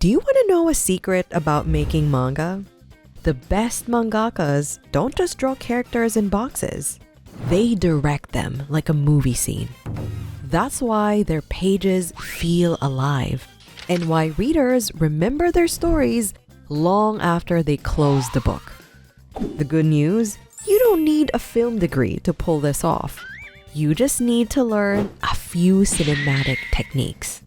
Do you want to know a secret about making manga? The best mangakas don't just draw characters in boxes. They direct them like a movie scene. That's why their pages feel alive, and why readers remember their stories long after they close the book. The good news? You don't need a film degree to pull this off. You just need to learn a few cinematic techniques.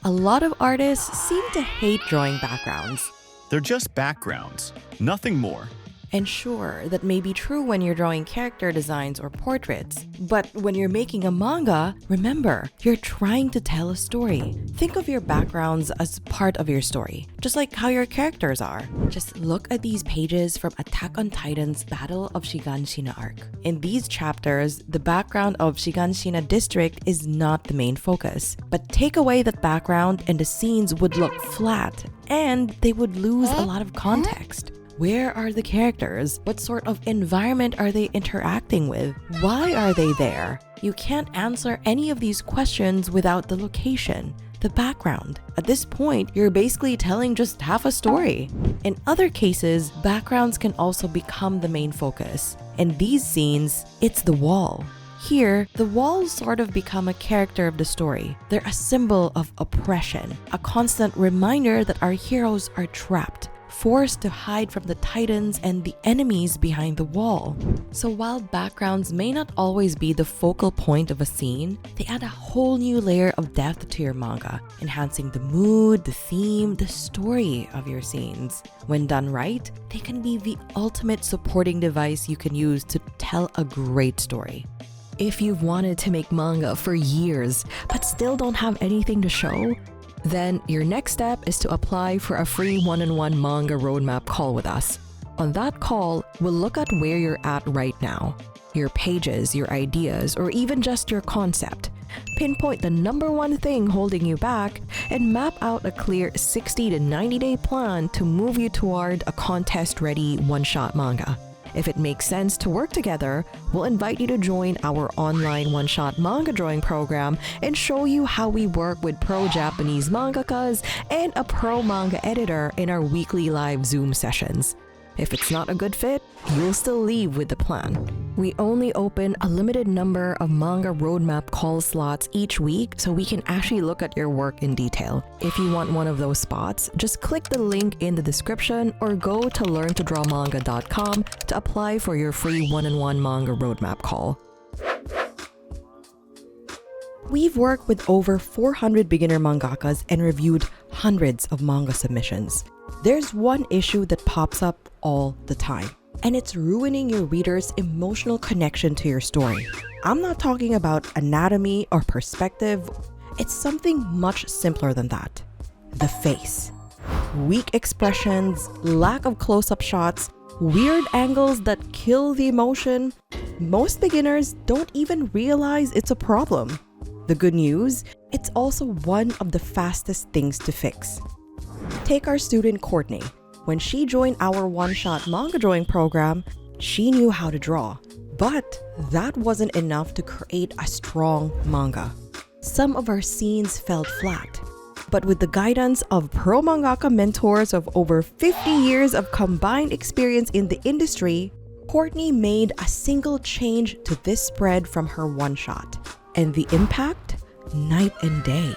A lot of artists seem to hate drawing backgrounds. They're just backgrounds, nothing more. And sure, that may be true when you're drawing character designs or portraits. But when you're making a manga, remember, you're trying to tell a story. Think of your backgrounds as part of your story, just like how your characters are. Just look at these pages from Attack on Titan's Battle of Shiganshina arc. In these chapters, the background of Shiganshina district is not the main focus. But take away that background and the scenes would look flat, and they would lose a lot of context. Where are the characters? What sort of environment are they interacting with? Why are they there? You can't answer any of these questions without the location, the background. At this point, you're basically telling just half a story. In other cases, backgrounds can also become the main focus. In these scenes, it's the wall. Here, the walls sort of become a character of the story. They're a symbol of oppression, a constant reminder that our heroes are trapped, forced to hide from the titans and the enemies behind the wall. So while backgrounds may not always be the focal point of a scene, they add a whole new layer of depth to your manga, enhancing the mood, the theme, the story of your scenes. When done right, they can be the ultimate supporting device you can use to tell a great story. If you've wanted to make manga for years, but still don't have anything to show, then your next step is to apply for a free one-on-one manga roadmap call with us. On that call, we'll look at where you're at right now, your pages, your ideas, or even just your concept. Pinpoint the number one thing holding you back, and map out a clear 60 to 90-day plan to move you toward a contest-ready one-shot manga. If it makes sense to work together, we'll invite you to join our online one-shot manga drawing program and show you how we work with pro-Japanese mangakas and a pro manga editor in our weekly live Zoom sessions. If it's not a good fit, you'll still leave with the plan. We only open a limited number of manga roadmap call slots each week, so we can actually look at your work in detail. If you want one of those spots, just click the link in the description or go to learntodrawmanga.com to apply for your free one-on-one manga roadmap call. We've worked with over 400 beginner mangakas and reviewed hundreds of manga submissions. There's one issue that pops up all the time, and it's ruining your reader's emotional connection to your story. I'm not talking about anatomy or perspective. It's something much simpler than that. The face. Weak expressions, lack of close-up shots, weird angles that kill the emotion. Most beginners don't even realize it's a problem. The good news, it's also one of the fastest things to fix. Take our student Courtney. When she joined our one-shot manga drawing program, she knew how to draw. But that wasn't enough to create a strong manga. Some of our scenes felt flat. But with the guidance of pro mangaka mentors of over 50 years of combined experience in the industry, Courtney made a single change to this spread from her one-shot. And the impact? Night and day.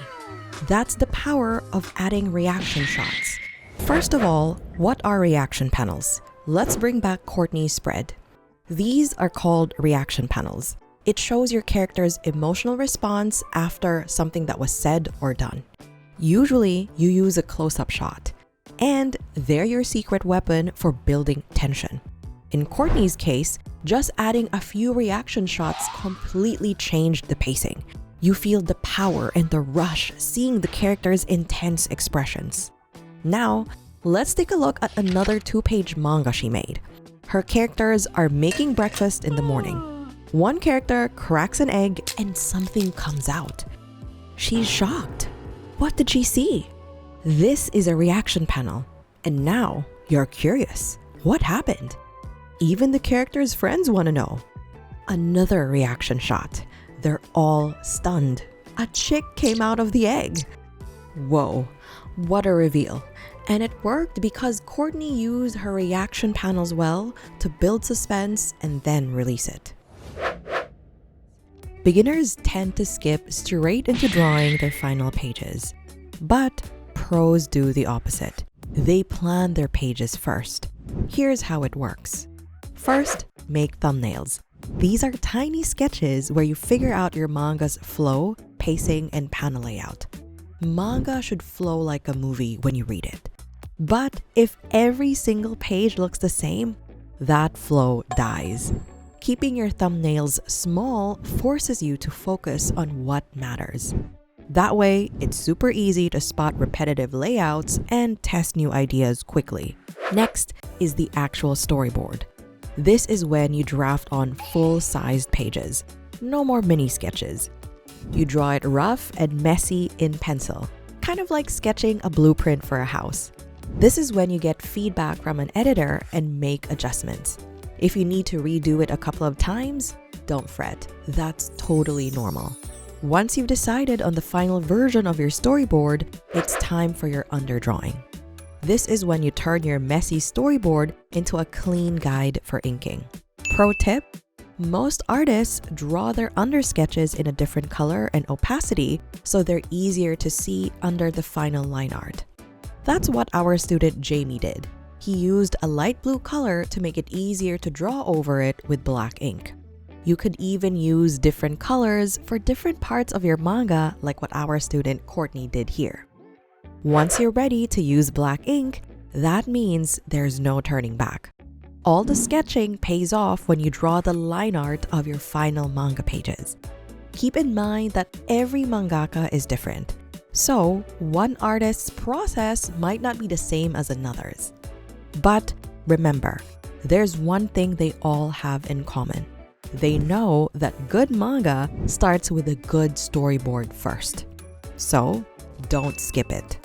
That's the power of adding reaction shots. First of all, what are reaction panels? Let's bring back Courtney's spread. These are called reaction panels. It shows your character's emotional response after something that was said or done. Usually, you use a close-up shot, and they're your secret weapon for building tension. In Courtney's case, just adding a few reaction shots completely changed the pacing. You feel the power and the rush seeing the character's intense expressions. Now, let's take a look at another 2-page manga she made. Her characters are making breakfast in the morning. One character cracks an egg and something comes out. She's shocked. What did she see? This is a reaction panel. And now you're curious. What happened? Even the character's friends want to know. Another reaction shot. They're all stunned. A chick came out of the egg. Whoa, what a reveal. And it worked because Courtney used her reaction panels well to build suspense and then release it. Beginners tend to skip straight into drawing their final pages, but pros do the opposite. They plan their pages first. Here's how it works. First, make thumbnails. These are tiny sketches where you figure out your manga's flow, pacing, and panel layout. Manga should flow like a movie when you read it. But if every single page looks the same, that flow dies. Keeping your thumbnails small forces you to focus on what matters. That way, it's super easy to spot repetitive layouts and test new ideas quickly. Next is the actual storyboard. This is when you draft on full-sized pages. No more mini sketches. You draw it rough and messy in pencil, kind of like sketching a blueprint for a house. This is when you get feedback from an editor and make adjustments. If you need to redo it a couple of times, don't fret. That's totally normal. Once you've decided on the final version of your storyboard, it's time for your underdrawing. This is when you turn your messy storyboard into a clean guide for inking. Pro tip: most artists draw their undersketches in a different color and opacity so they're easier to see under the final line art. That's what our student Jamie did. He used a light blue color to make it easier to draw over it with black ink. You could even use different colors for different parts of your manga, like what our student Courtney did here. Once you're ready to use black ink, that means there's no turning back. All the sketching pays off when you draw the line art of your final manga pages. Keep in mind that every mangaka is different. So, one artist's process might not be the same as another's. But remember, there's one thing they all have in common. They know that good manga starts with a good storyboard first. So, don't skip it.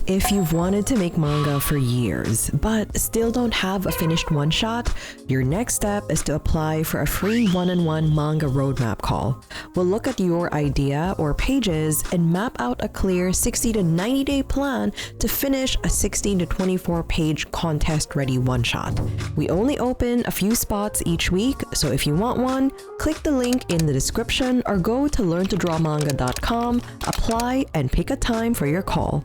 If you've wanted to make manga for years, but still don't have a finished one-shot, your next step is to apply for a free one-on-one manga roadmap call. We'll look at your idea or pages and map out a clear 60 to 90-day plan to finish a 16 to 24-page contest-ready one-shot. We only open a few spots each week, so if you want one, click the link in the description or go to learntodrawmanga.com, apply, and pick a time for your call.